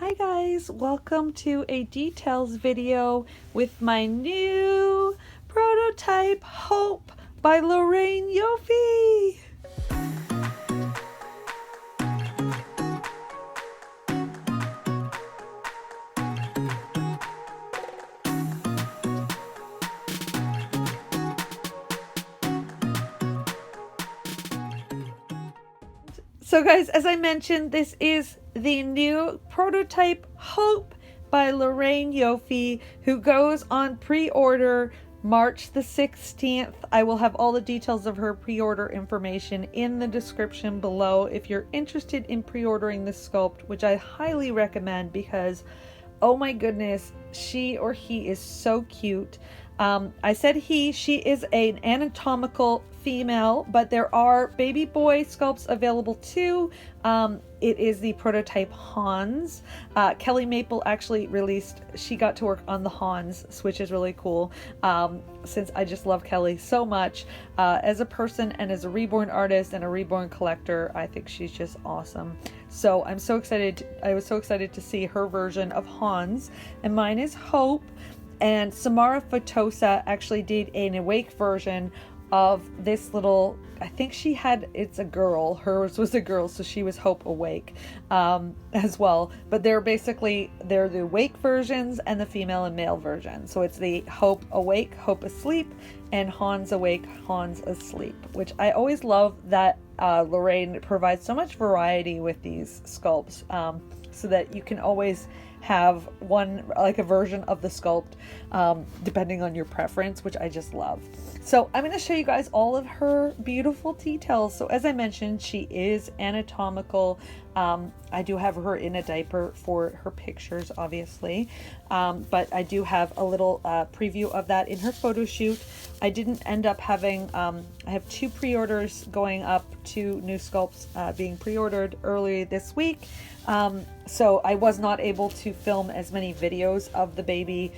Hi guys, welcome to a details video with my new prototype Hope by Lorraine Yophi. So guys, as I mentioned, this is the new prototype Hope by Lorraine Yophi, who goes on pre-order March the 16th. I will have all the details of her pre-order information in the description below if you're interested in pre-ordering this sculpt, which I highly recommend because, oh my goodness, she or he is so cute. I said she is an anatomical female, but there are baby boy sculpts available too. It is the prototype Hans. Kelly Maple actually released, she got to work on the Hans, which is really cool, since I just love Kelly so much. As a person and as a Reborn artist and a Reborn collector, I think she's just awesome. So I'm so excited. I was so excited to see her version of Hans, and mine is Hope. And Samara Fotosa actually did an awake version of this little, I think she had, it's a girl, hers was a girl, so she was Hope Awake as well. But they're the awake versions and the female and male version. So it's the Hope Awake, Hope Asleep, and Hans Awake, Hans Asleep, which I always love that Lorraine provides so much variety with these sculpts, so that you can always have one, like a version of the sculpt, depending on your preference, which I just love. So I'm going to show you guys all of her beautiful details. So as I mentioned, she is anatomical. I do have her in a diaper for her pictures, obviously, but I do have a little preview of that in her photo shoot. I didn't end up having, I have 2 pre-orders going up, 2 new sculpts being pre-ordered early this week. So I was not able to film as many videos of the baby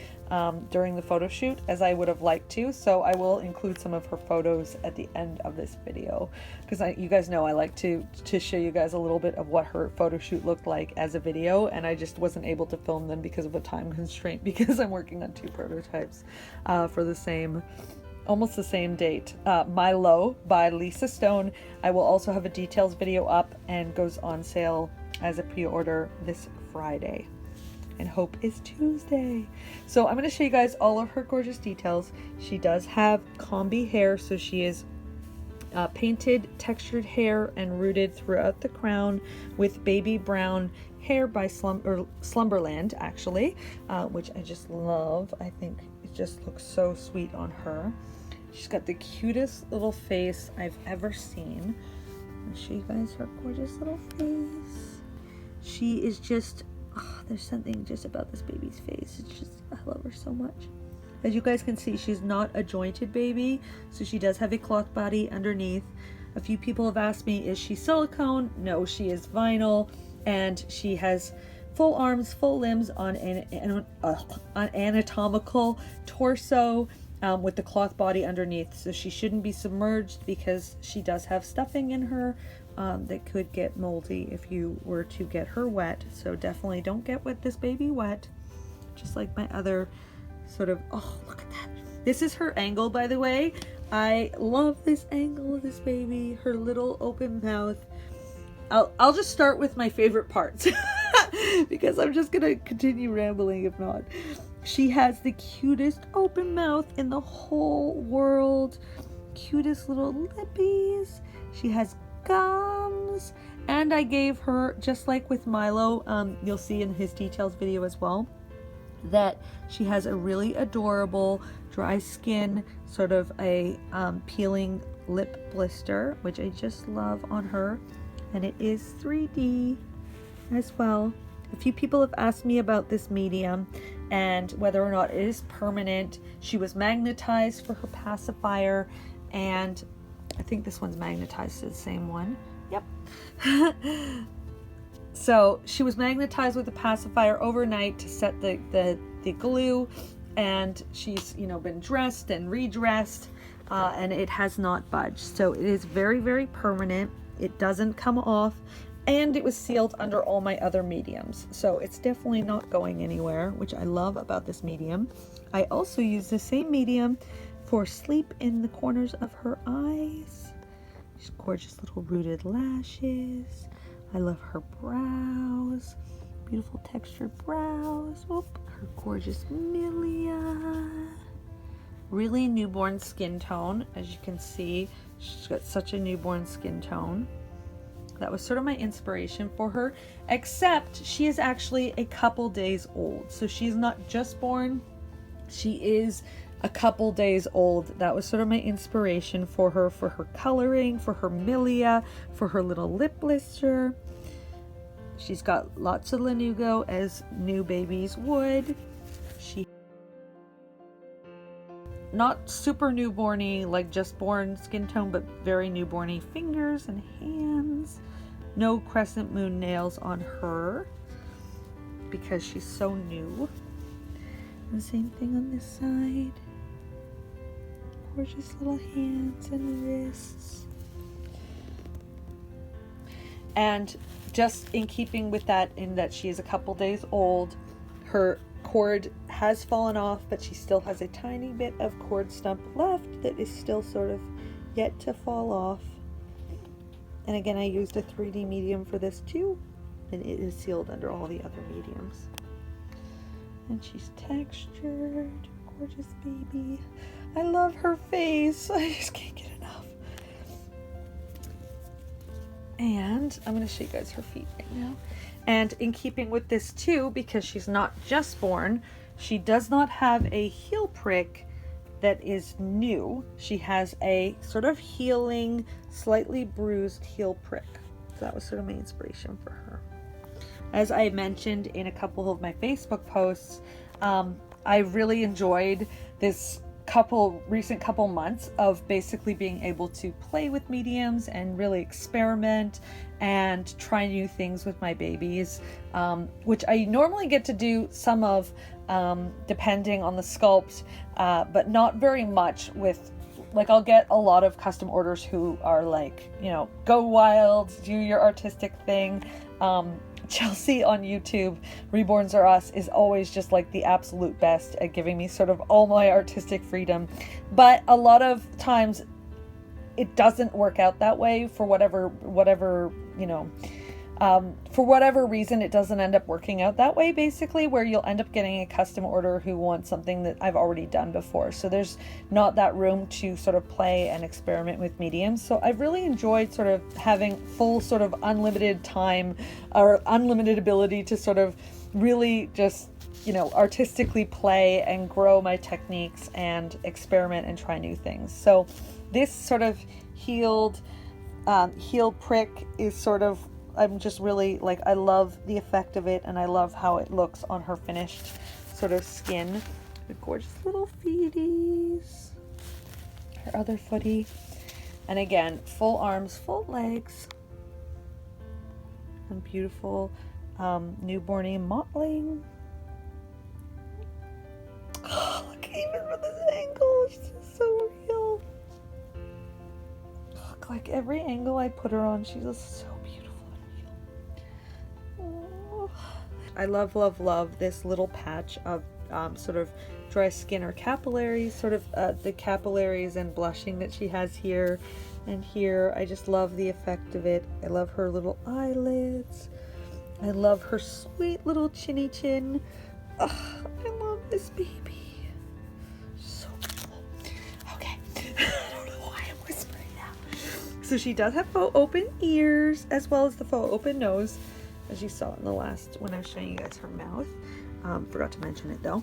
during the photo shoot as I would have liked to, so I will include some of her photos at the end of this video, because you guys know I like to show you guys a little bit of what her photo shoot looked like as a video, and I just wasn't able to film them because of a time constraint, because I'm working on 2 prototypes for the almost the same date. Milo by Lisa Stone. I will also have a details video up and goes on sale as a pre-order this Friday. And Hope is Tuesday. So I'm going to show you guys all of her gorgeous details. She does have combi hair, so she is painted textured hair and rooted throughout the crown with baby brown hair by Slumberland, actually, which I just love. I think it just looks so sweet on her. She's got the cutest little face I've ever seen. I'll show you guys her gorgeous little face. She is just, there's something just about this baby's face. It's just, I love her so much. As you guys can see, she's not a jointed baby, so she does have a cloth body underneath. A few people have asked me, is she silicone? No, she is vinyl, and she has full arms, full limbs on an anatomical torso, with the cloth body underneath, so she shouldn't be submerged because she does have stuffing in her that could get moldy if you were to get her wet. So definitely don't get this baby wet, just like my other sort of, oh, look at that. This is her angle, by the way. I love this angle of this baby, her little open mouth. I'll just start with my favorite parts because I'm just gonna continue rambling if not. She has the cutest open mouth in the whole world. Cutest little lippies. She has gums. And I gave her, just like with Milo, you'll see in his details video as well, that she has a really adorable dry skin, sort of a peeling lip blister, which I just love on her. And it is 3D as well. A few people have asked me about this medium and whether or not it is permanent. She was magnetized for her pacifier, and I think this one's magnetized to the same one. Yep. So she was magnetized with the pacifier overnight to set the glue, and she's been dressed and redressed, and it has not budged. So it is very, very permanent. It doesn't come off. And it was sealed under all my other mediums. So it's definitely not going anywhere, which I love about this medium. I also use the same medium for sleep in the corners of her eyes. She's gorgeous little rooted lashes. I love her brows. Beautiful textured brows. Oop, her gorgeous milia. Really newborn skin tone. As you can see, she's got such a newborn skin tone. That was sort of my inspiration for her, except she is actually a couple days old. So she's not just born, she is a couple days old. That was sort of my inspiration for her coloring, for her milia, for her little lip blister. She's got lots of lanugo, as new babies would. She not super newborny, like just born skin tone, but very newborny fingers and hands. No crescent moon nails on her because she's so new. And the same thing on this side. Gorgeous little hands and wrists. And just in keeping with that, in that she is a couple days old, her cord has fallen off, but she still has a tiny bit of cord stump left that is still sort of yet to fall off. And again, I used a 3D medium for this too, and it is sealed under all the other mediums. And she's textured, gorgeous baby. I love her face. I just can't get enough. And I'm going to show you guys her feet right now. And in keeping with this too, because she's not just born, she does not have a heel prick that is new. She has a sort of healing, slightly bruised heel prick. So that was sort of my inspiration for her. As I mentioned in a couple of my Facebook posts, I really enjoyed this recent couple months of basically being able to play with mediums and really experiment and try new things with my babies, which I normally get to do some of depending on the sculpt, but not very much with, like, I'll get a lot of custom orders who are like, you know, go wild, do your artistic thing. Chelsea on YouTube, Reborns Are Us, is always just like the absolute best at giving me sort of all my artistic freedom. But a lot of times it doesn't work out that way for whatever, you know, for whatever reason, it doesn't end up working out that way, basically, where you'll end up getting a custom order who wants something that I've already done before. So there's not that room to sort of play and experiment with mediums. So I've really enjoyed sort of having full sort of unlimited time or unlimited ability to sort of really just, you know, artistically play and grow my techniques and experiment and try new things. So this sort of heel prick is sort of, I'm just really, like, I love the effect of it, and I love how it looks on her finished sort of skin. The gorgeous little feeties. Her other footy. And again, full arms, full legs. And beautiful newborny mottling. Oh, look, even from this angle, she's so real. Look, like every angle I put her on, she's just so beautiful. I love, love, love this little patch of sort of dry skin or capillaries, sort of the capillaries and blushing that she has here and here. I just love the effect of it. I love her little eyelids. I love her sweet little chinny chin. Ugh, I love this baby. So beautiful. Okay. I don't know why I'm whispering now. So she does have faux open ears as well as the faux open nose, as you saw in the last, when I was showing you guys her mouth. Forgot to mention it though.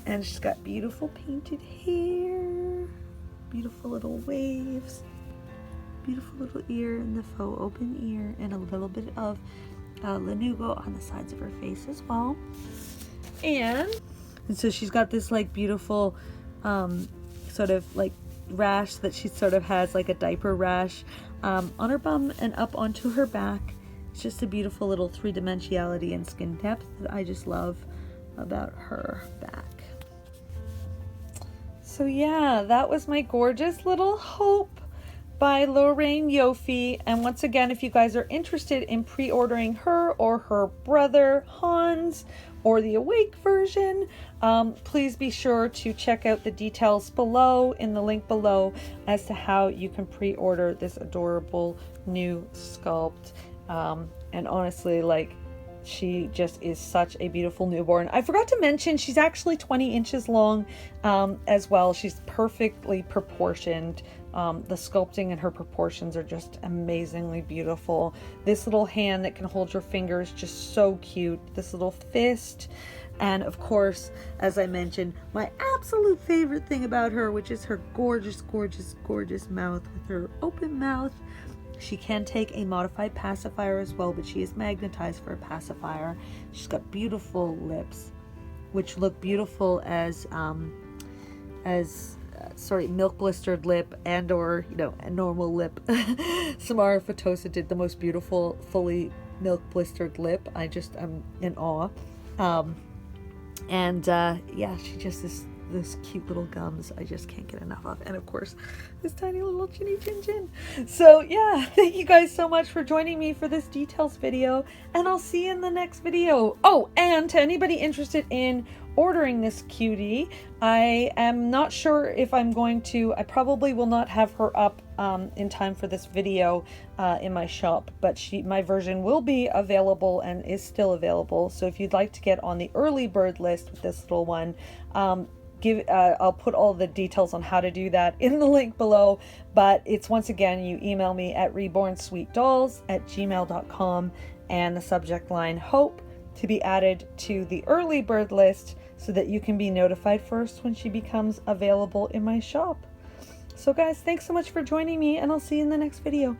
And she's got beautiful painted hair, beautiful little waves, beautiful little ear and the faux open ear, and a little bit of lanugo on the sides of her face as well. And so she's got this like beautiful sort of like rash that she sort of has, like a diaper rash on her bum and up onto her back. It's just a beautiful little three-dimensionality and skin depth that I just love about her back. So yeah, that was my gorgeous little Hope by Lorraine Yophi. And once again, if you guys are interested in pre-ordering her or her brother Hans or the Awake version, please be sure to check out the details below in the link below as to how you can pre-order this adorable new Sculpt. And honestly, like, she just is such a beautiful newborn. I forgot to mention she's actually 20 inches long as well. She's perfectly proportioned. The sculpting and her proportions are just amazingly beautiful. This little hand that can hold your finger is just so cute. This little fist. And of course, as I mentioned, my absolute favorite thing about her, which is her gorgeous, gorgeous, gorgeous mouth with her open mouth. She can take a modified pacifier as well, but she is magnetized for a pacifier. She's got beautiful lips, which look beautiful as milk blistered lip and or, you know, a normal lip. Samara Fatosa did the most beautiful fully milk blistered lip. I just am in awe. Yeah, she just is this cute little gums I just can't get enough of, and of course this tiny little chinny chin chin. So yeah, thank you guys so much for joining me for this details video, and I'll see you in the next video. Oh, and to anybody interested in ordering this cutie, I am not sure if I'm going to, I probably will not have her up in time for this video in my shop, but my version will be available and is still available. So if you'd like to get on the early bird list with this little one, I'll put all the details on how to do that in the link below. But it's, once again, you email me at rebornsweetdolls@gmail.com and the subject line hope to be added to the early bird list so that you can be notified first when she becomes available in my shop. So guys, thanks so much for joining me, and I'll see you in the next video.